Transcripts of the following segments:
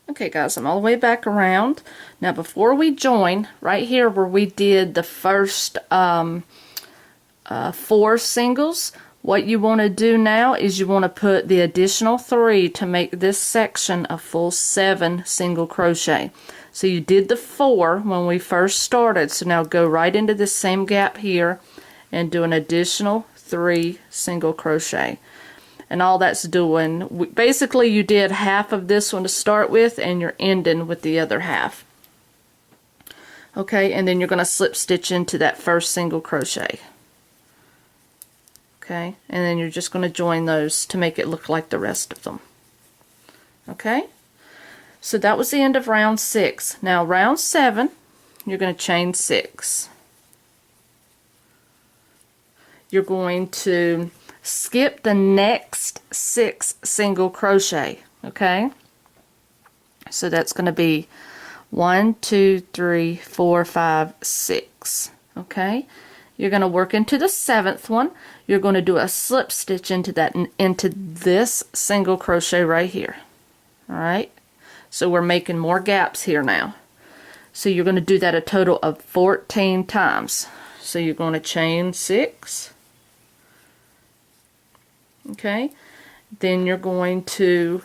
Okay guys, I'm all the way back around. Now before we join, right here where we did the first 4 singles, what you want to do now is you want to put the additional 3 to make this section a full 7 single crochet. So you did the 4 when we first started, so now go right into this same gap here and do an additional 3 single crochet. And all that's doing, basically you did half of this one to start with and you're ending with the other half. Okay, and then you're going to slip stitch into that first single crochet. Okay, and then you're just going to join those to make it look like the rest of them. Okay, so that was the end of round 6. Now round 7, you're going to chain 6. You're going to skip the next 6 single crochet. Okay, so that's going to be 1, 2, 3, 4, 5, 6. Okay, you're going to work into the 7th one. You're going to do a slip stitch into this single crochet right here. All right, so we're making more gaps here now. So you're going to do that a total of 14 times. So you're going to chain 6. Okay, then you're going to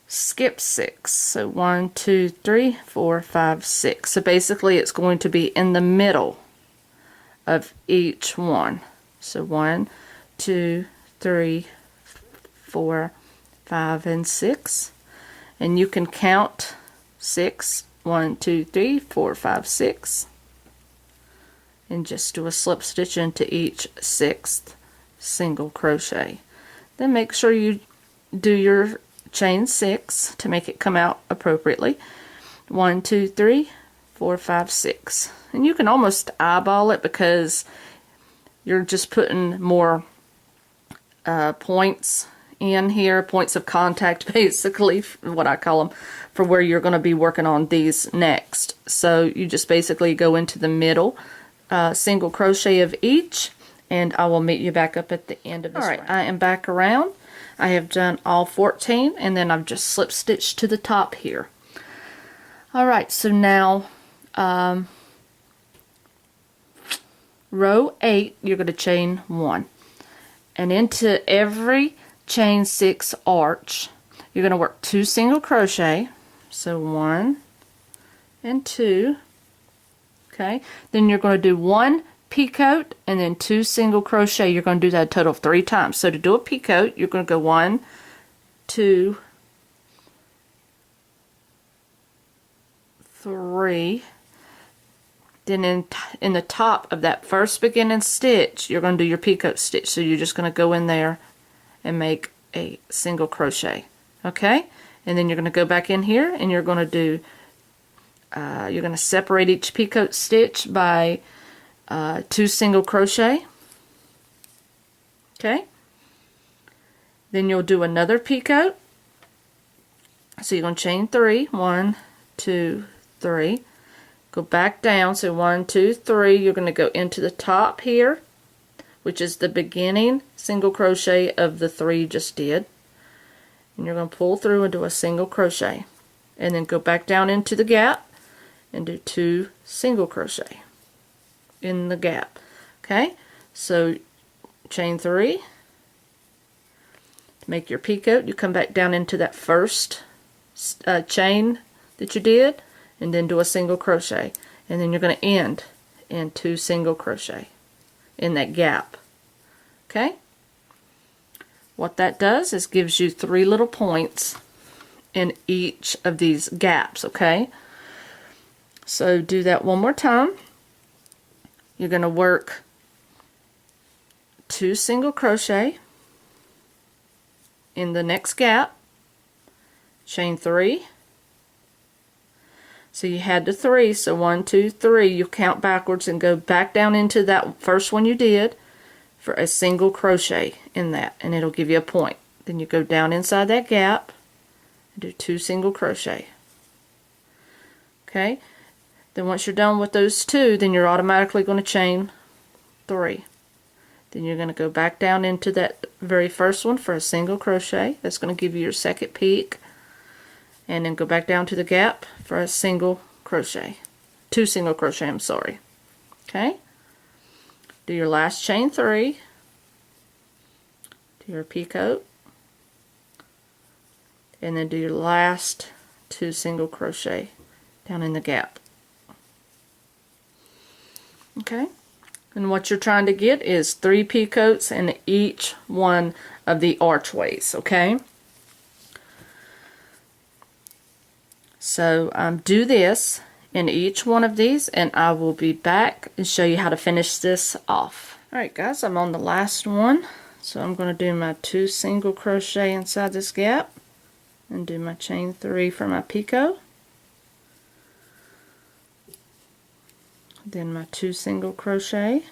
skip 6. So 1, 2, 3, 4, 5, 6. So basically it's going to be in the middle of each one. So 1, 2, 3, 4, 5, and 6. And you can count 6, 1, 2, 3, 4, 5, 6. And just do a slip stitch into each 6th single crochet. Then make sure you do your chain 6 to make it come out appropriately. 1, 2, 3, 4, 5, 6. And you can almost eyeball it because you're just putting more points in here, points of contact basically, what I call them, for where you're going to be working on these next. So you just basically go into the middle single crochet of each, and I will meet you back up at the end of this round. I am back around. I have done all 14 and then I've just slip stitched to the top here. Alright, so now row 8 you're going to chain 1, and into every chain 6 arch you're going to work 2 single crochet. So 1 and 2. Okay, then you're going to do 1 peacoat and then 2 single crochet. You're going to do that a total of 3 times. So to do a peacoat, you're going to go 1, 2, 3. Then in the top of that first beginning stitch, you're going to do your peacoat stitch. So you're just going to go in there and make a single crochet. Okay, and then you're going to go back in here and you're going to do you're going to separate each peacoat stitch by 2 single crochet. Okay, then you'll do another peacoat. So you're going to chain 3, 1, 2, 3, go back down. So 1, 2, 3, you're going to go into the top here, which is the beginning single crochet of the 3 you just did, and you're going to pull through and do a single crochet, and then go back down into the gap and do 2 single crochet in the gap. Okay, so chain 3 to make your peacoat. You come back down into that first chain that you did and then do a single crochet, and then you're going to end in 2 single crochet in that gap. Okay, what that does is gives you 3 little points in each of these gaps. Okay, so do that one more time. You're going to work 2 single crochet in the next gap, chain 3. So you had the 3, so 1, 2, 3, you count backwards and go back down into that first one you did for a single crochet in that, and it'll give you a point. Then you go down inside that gap and do 2 single crochet. Okay, then once you're done with those 2, then you're automatically going to chain 3. Then you're going to go back down into that very first one for a single crochet. That's going to give you your second peak. and then go back down to the gap for a single crochet, 2 single crochet, I'm sorry. Okay, do your last chain 3, do your picot, and then do your last 2 single crochet down in the gap. Okay, and what you're trying to get is 3 picots in each one of the archways. Okay, so do this in each one of these, and I will be back and show you how to finish this off. Alright guys, I'm on the last one, so I'm going to do my 2 single crochet inside this gap and do my chain 3 for my picot, then my 2 single crochet,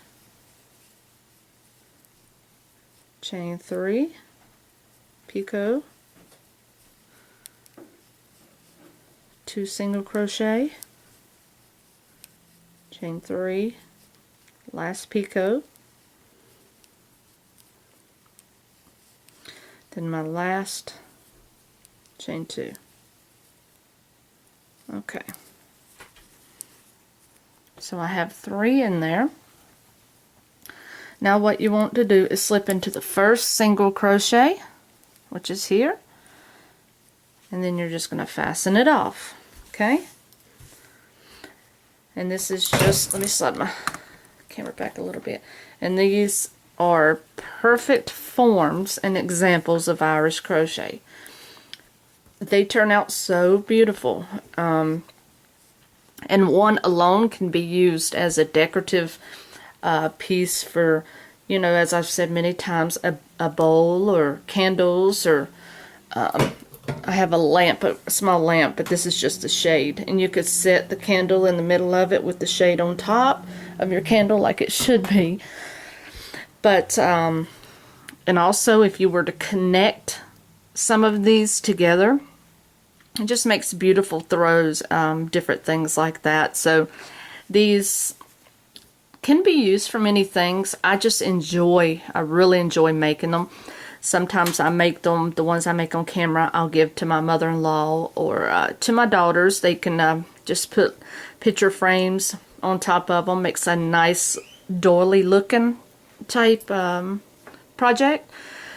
chain 3, picot, 2 single crochet, chain 3, last picot, then my last chain 2. Okay, so I have 3 in there. Now what you want to do is slip into the first single crochet, which is here, and then you're just going to fasten it off. Okay, and this is just, let me slide my camera back a little bit, and these are perfect forms and examples of Irish crochet. They turn out so beautiful, and one alone can be used as a decorative piece for, you know, as I've said many times, a bowl or candles, or I have a lamp, a small lamp, but this is just a shade, and you could set the candle in the middle of it with the shade on top of your candle like it should be. But and also if you were to connect some of these together, it just makes beautiful throws, different things like that. So these can be used for many things. I really enjoy making them. Sometimes I make them, the ones I make on camera, I'll give to my mother-in-law or to my daughters. They can just put picture frames on top of them. Makes a nice doily looking type project.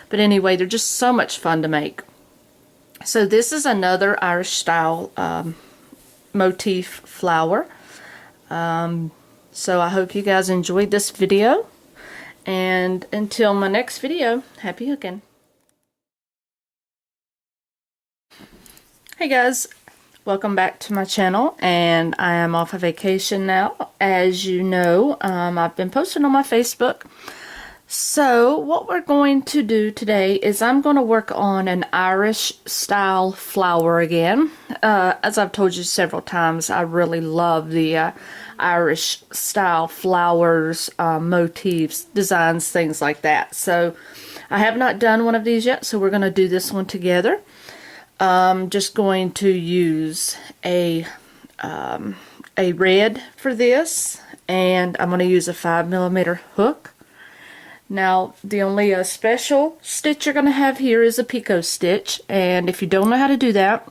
But anyway, they're just so much fun to make. So this is another Irish style motif flower. So I hope you guys enjoyed this video. And until my next video, happy hooking. Hey guys, welcome back to my channel, and I am off of vacation now. As you know, I've been posting on my Facebook. So what we're going to do today is I'm going to work on an Irish style flower again. As I've told you several times, I really love the Irish style flowers, motifs, designs, things like that. So I have not done one of these yet, so we're going to do this one together. I'm just going to use a red for this, and I'm going to use a 5mm hook. Now, the only special stitch you're going to have here is a picot stitch, and if you don't know how to do that,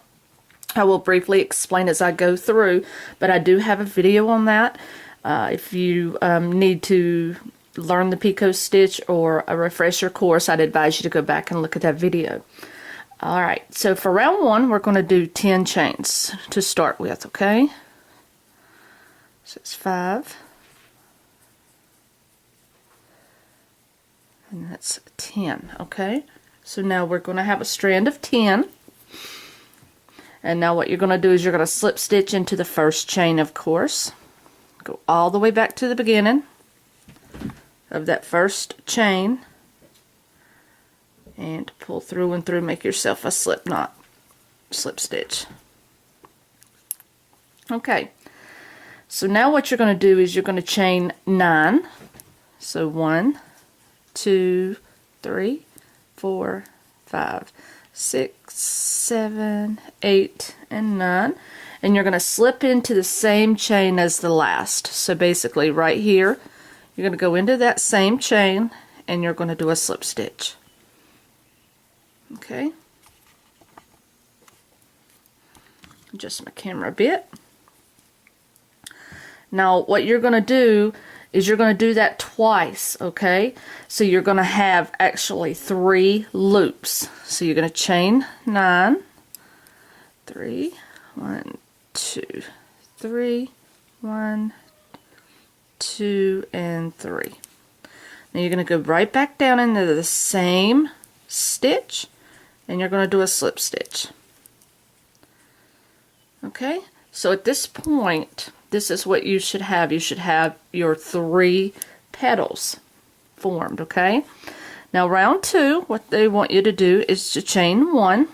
I will briefly explain as I go through, but I do have a video on that. If you need to learn the picot stitch or a refresher course, I'd advise you to go back and look at that video. Alright, so for round 1, we're going to do 10 chains to start with, okay? So it's 5. And that's 10, okay? So now we're going to have a strand of 10. And now what you're going to do is you're going to slip stitch into the first chain, of course. Go all the way back to the beginning of that first chain. And pull through and through, make yourself a slip knot, slip stitch. Okay, so now what you're going to do is you're going to chain 9. So 1, 2, 3, 4, 5, 6, 7, 8, and 9. And you're going to slip into the same chain as the last. So basically right here, you're going to go into that same chain and you're going to do a slip stitch. Okay. Adjust my camera a bit. Now what you're going to do is you're going to do that twice, okay? So you're going to have actually 3 loops. So you're going to chain 9, 3, 1, 2, 3, 1, 2, and 3. Now you're going to go right back down into the same stitch, and you're going to do a slip stitch. Okay, so at this point, this is what you should have. You should have your 3 petals formed, okay? Now round 2, what they want you to do is to chain 1,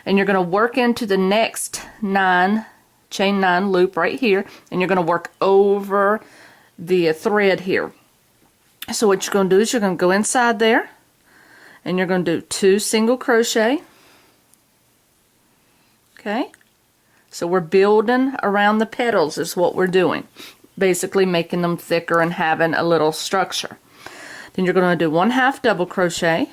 and you're going to work into the next 9, chain 9 loop right here, and you're going to work over the thread here. So what you're going to do is you're going to go inside there, and you're going to do 2 single crochet. Okay, so we're building around the petals is what we're doing, basically making them thicker and having a little structure. Then you're going to do 1/2 double crochet.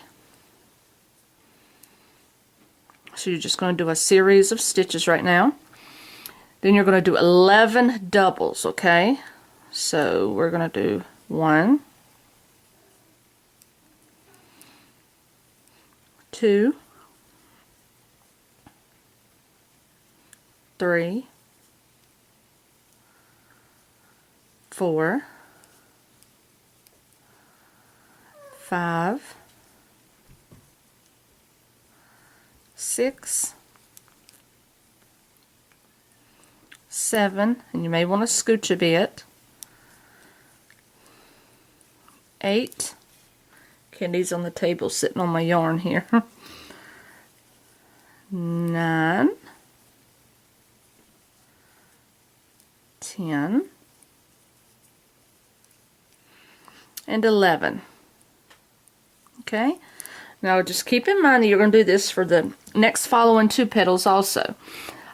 So you're just going to do a series of stitches right now. Then you're going to do 11 doubles, okay? So we're going to do 1, 2, 3, 4, 5, 6, 7, and you may want to scooch a bit, 8, Candy's on the table sitting on my yarn here, 9, 10, and 11. Okay, now just keep in mind that you're going to do this for the next following 2 petals also.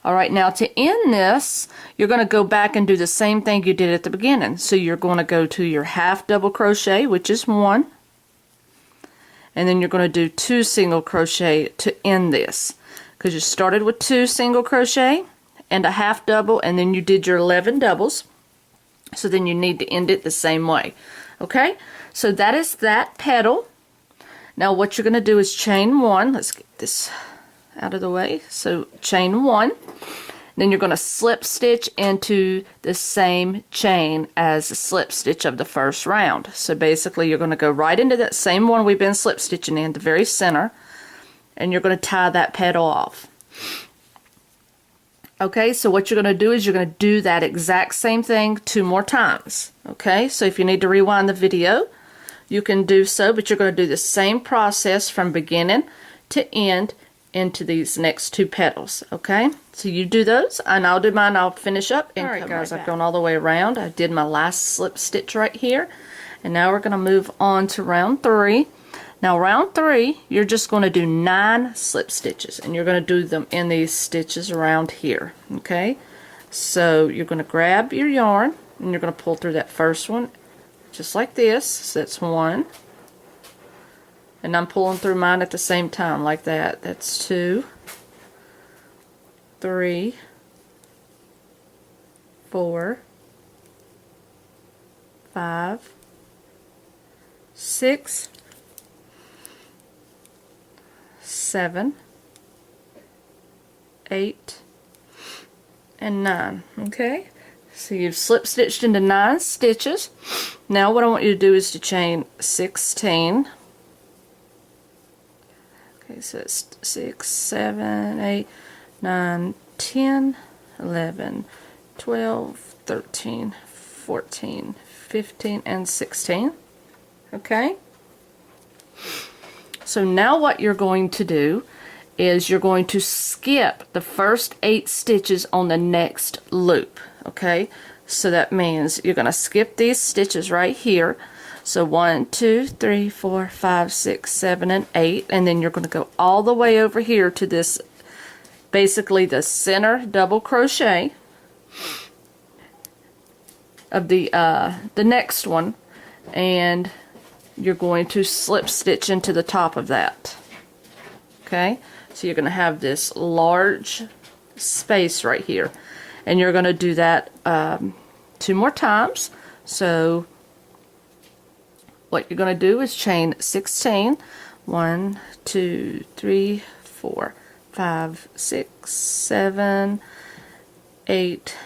Alright, now to end this, you're going to go back and do the same thing you did at the beginning. So you're going to go to your 1/2 double crochet, which is 1, and then you're going to do 2 single crochet to end this, because you started with 2 single crochet and a 1/2 double, and then you did your 11 doubles. So then you need to end it the same way. Okay, so that is that petal. Now what you're going to do is chain 1. Let's get this out of the way. So chain 1, then you're going to slip stitch into the same chain as the slip stitch of the first round. So basically you're going to go right into that same one we've been slip stitching in, the very center, and you're going to tie that petal off. Okay, so what you're going to do is you're going to do that exact same thing 2 more times. Okay, so if you need to rewind the video, you can do so, but you're going to do the same process from beginning to end into these next 2 petals. Okay, so you do those and I'll do mine. I'll finish up. And alright guys, I've gone all the way around. I did my last slip stitch right here, and now we're going to move on to round 3. Now round 3, you're just going to do 9 slip stitches, and you're going to do them in these stitches around here. Okay, so you're going to grab your yarn and you're going to pull through that first one just like this. So that's 1, and I'm pulling through mine at the same time like that. That's 2, 3, 4, 5, 6, 7, 8, and 9. Okay, so you've slip stitched into 9 stitches. Now what I want you to do is to chain 16. Okay, so it's 6, 7, 8, 9, 10, 11, 12, 13, 14, 15, and 16. Okay, so now what you're going to do is you're going to skip the first 8 stitches on the next loop. Okay, so that means you're going to skip these stitches right here. So 1, 2, 3, 4, 5, 6, 7, and 8, and then you're going to go all the way over here to this, basically the center double crochet of the next one, and you're going to slip stitch into the top of that. Okay, so you're going to have this large space right here, and you're going to do that 2 more times. So what you're going to do is chain 16. 1, 2, 3, 4, 5, 6, 7, 8,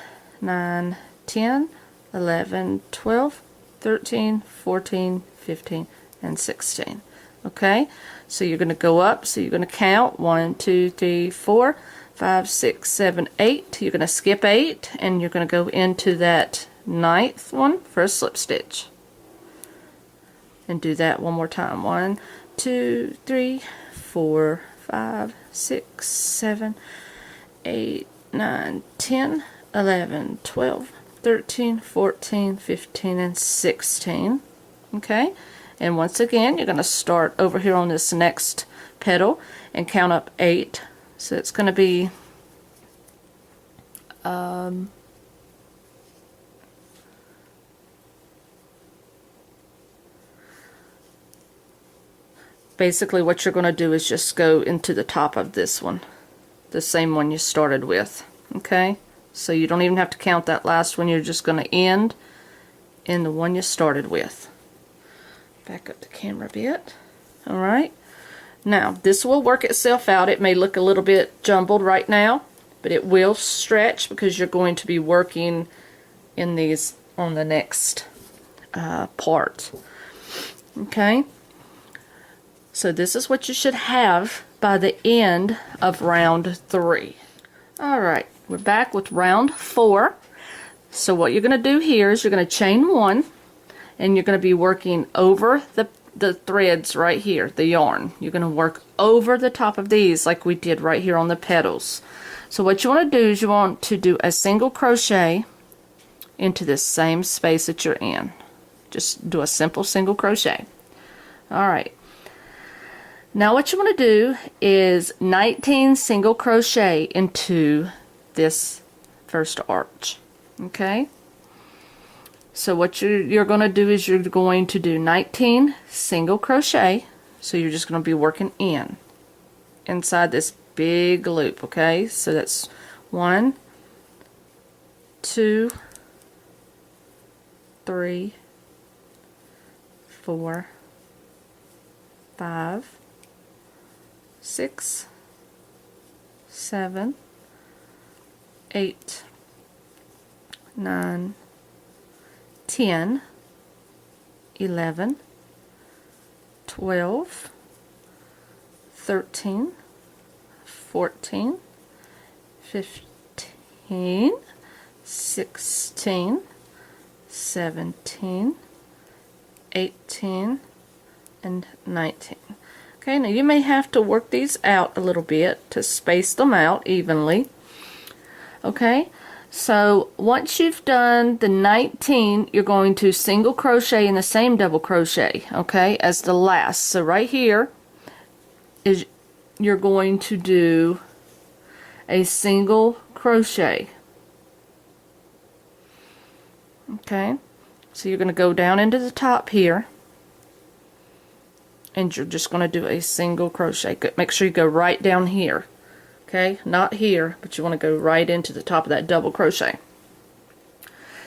9, 10, 11, 12, 13, 14, 15, and 16. Okay, so you're going to go up, so you're going to count 1, 2, 3, 4, 5, 6, 7, 8. You're going to skip 8, and you're going to go into that 9th one for a slip stitch. And do that one more time. 1, 2, 3, 4, 5, 6, 7, 8, 9, 10, 11, 12, 13, 14, 15, and 16. Okay, and once again you're going to start over here on this next petal and count up 8. So it's going to be basically what you're going to do is just go into the top of this one, the same one you started with. Okay, so you don't even have to count that last one, you're just going to end in the one you started with. Back up the camera a bit. Alright, now this will work itself out. It may look a little bit jumbled right now, but it will stretch because you're going to be working in these on the next part. Okay, so this is what you should have by the end of round 3. Alright, we're back with round 4. So what you're going to do here is you're going to chain 1, and you're going to be working over the threads right here, the yarn. You're going to work over the top of these like we did right here on the petals. So what you want to do is you want to do a single crochet into this same space that you're in. Just do a simple single crochet. Alright. Now what you want to do is 19 single crochet into this first arch. Okay? So what you're going to do is you're going to do 19 single crochet. So you're just going to be working inside this big loop. Okay? So that's 1, 2, 3, 4, 5, 6, 7, 8, 9, 10, 11, 12, 13, 14, 15, 16, 17, 18, and 19. Okay, now you may have to work these out a little bit to space them out evenly. Okay, so once you've done the 19, you're going to single crochet in the same double crochet, okay, as the last. So right here is you're going to do a single crochet. Okay, so you're going to go down into the top here, and you're just going to do a single crochet. Make sure you go right down here. Okay, not here, but you want to go right into the top of that double crochet.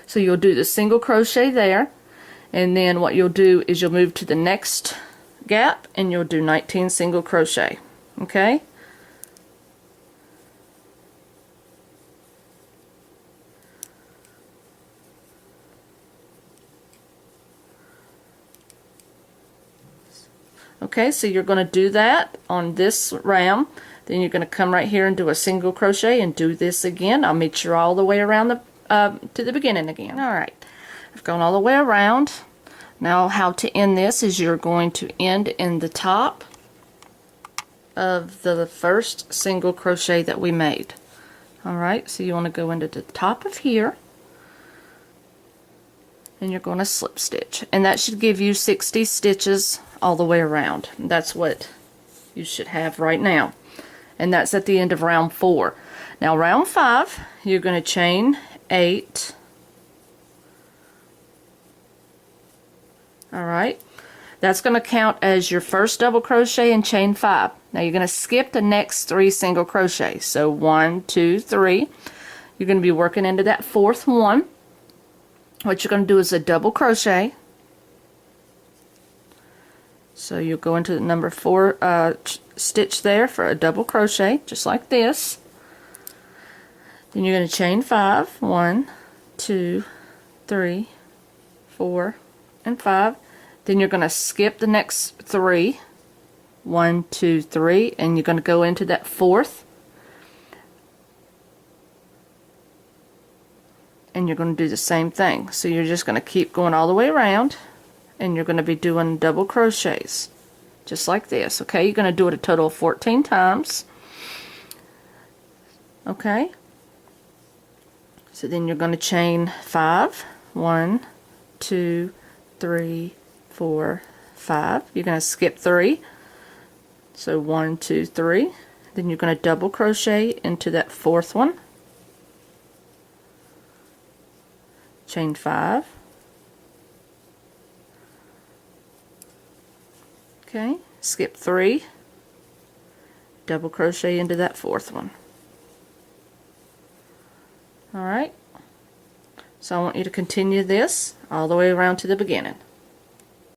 So you'll do the single crochet there, and then what you'll do is you'll move to the next gap and you'll do 19 single crochet. Okay? Okay, so you're going to do that on this round. Then you're going to come right here and do a single crochet and do this again. I'll meet you all the way around to the beginning again. Alright, I've gone all the way around. Now how to end this is you're going to end in the top of the first single crochet that we made. Alright, so you want to go into the top of here, and you're going to slip stitch. And that should give you 60 stitches all the way around. That's what you should have right now. And that's at the end of round 4. Now round 5, you're going to chain 8. Alright, that's going to count as your first double crochet and chain 5. Now you're going to skip the next 3 single crochets. So 1, 2, 3. You're going to be working into that 4th one. What you're going to do is a double crochet. So you'll go into the number 4 stitch there for a double crochet, just like this. Then you're going to chain 5. 1, 2, 3, 4, and 5. Then you're going to skip the next 3. 1, 2, 3, and you're going to go into that 4th. And you're going to do the same thing. So you're just going to keep going all the way around, and you're going to be doing double crochets just like this. Okay, you're going to do it a total of 14 times. Okay, so then you're going to chain 5. 1, 2, 3, 4, 5. You're going to skip 3. So 1, 2, 3. Then you're going to double crochet into that 4th one. Chain 5. Okay, skip 3. Double crochet into that 4th one. Alright, so I want you to continue this all the way around to the beginning.